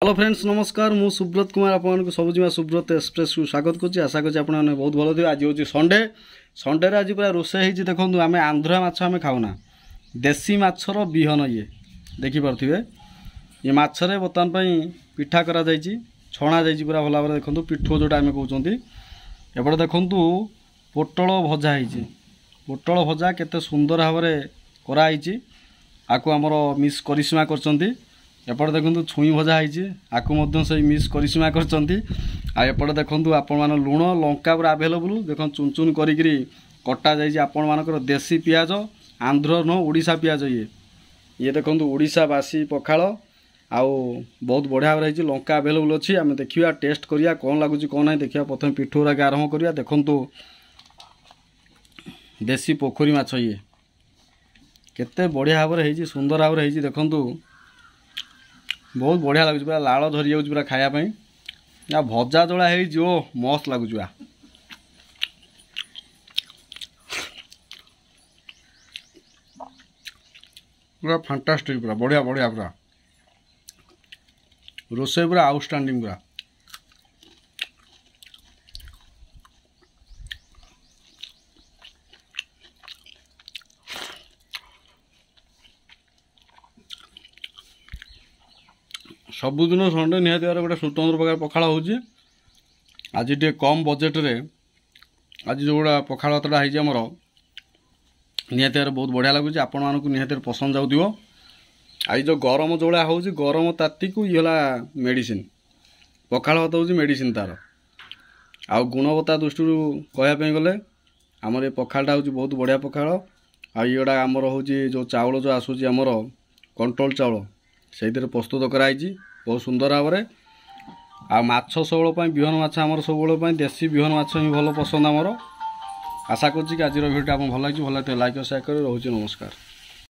Hello friends नमस्कार मु सुब्रत कुमार आपको सबुजिमा सुब्रत एक्सप्रेस को स्वागत करुँच आशा करुँच आप बहुत भल थे। आज हूँ संडे संडे आज पूरा रोषे देखो आम आंध्रा माछ आम खाऊना देसी माछर बिहन ये देखिपे ये मछरे बर्तमान पिठा करा छणा जा पूरा भल भाव देखो पिठो जोटा आम कहते एपटे देखु पोटल भजा हो पोटल भजा केते सुंदर भाव कराई आकु आमर मिस करिश्मा करचंती एपटे देखो छुई भजा हो से मिस करिश्मा करपटे देखो आपण मान लुण लंका पूरा आभेलेबुल देख चुन चुन करी कटा जापर देसी पियाज आंध्र न ओडिशा पियाज ये देखो ओडिशा बासी पखाल आउ बहुत बढ़िया भाव रही लंका आभेलेबुल अच्छी आम देखा टेस्ट करिया कौन लगुच कौन ना देखा प्रथम पिठूरा के आरंभ करिया देखु देसी पोखरी माछ ये केते बढ़िया भाव में सुंदर भाव में देखु बहुत बढ़िया लगुच पूरा लाल झरी जाऊँ पूरा खायापी आ भजा जोड़ा हो मस्त लगुच पूरा फैंटास्टिक पूरा बढ़िया बढ़िया पूरा रोसे पूरा आउटस्टैंडिंग पूरा सबुदिन संडे निहाती गोटे स्वतंत्र प्रकार पखाड़ हो आज टे कम बजेट रे आज जो गुड़ा पखाड़ भातटा होमर निहाती बहुत बढ़िया लगुच आपण मानक निहाती पसंद जाऊथिबो। आज जो गरम जोड़ा हो गरम ताती को ये मेडिसिन पखाड़ भात हूँ मेडिसिन तार आ गुणवत्ता दृष्टि कहवाई गले आमर ये पखाड़ा हूँ बहुत बढ़िया पखाड़ आईटा आमर हूँ जो चाउल जो आसूँ आमर कंट्रोल चाउल से प्रस्तुत कराई बहुत सुंदर भाव में आ माछ सबुल बिहन माछ आमर सब देसी बिहन माछ ही भल पसंद आमर आशा करुँच कि आज भिडियो आप भल लगे भल लाइक और शेयर कर रोचे नमस्कार।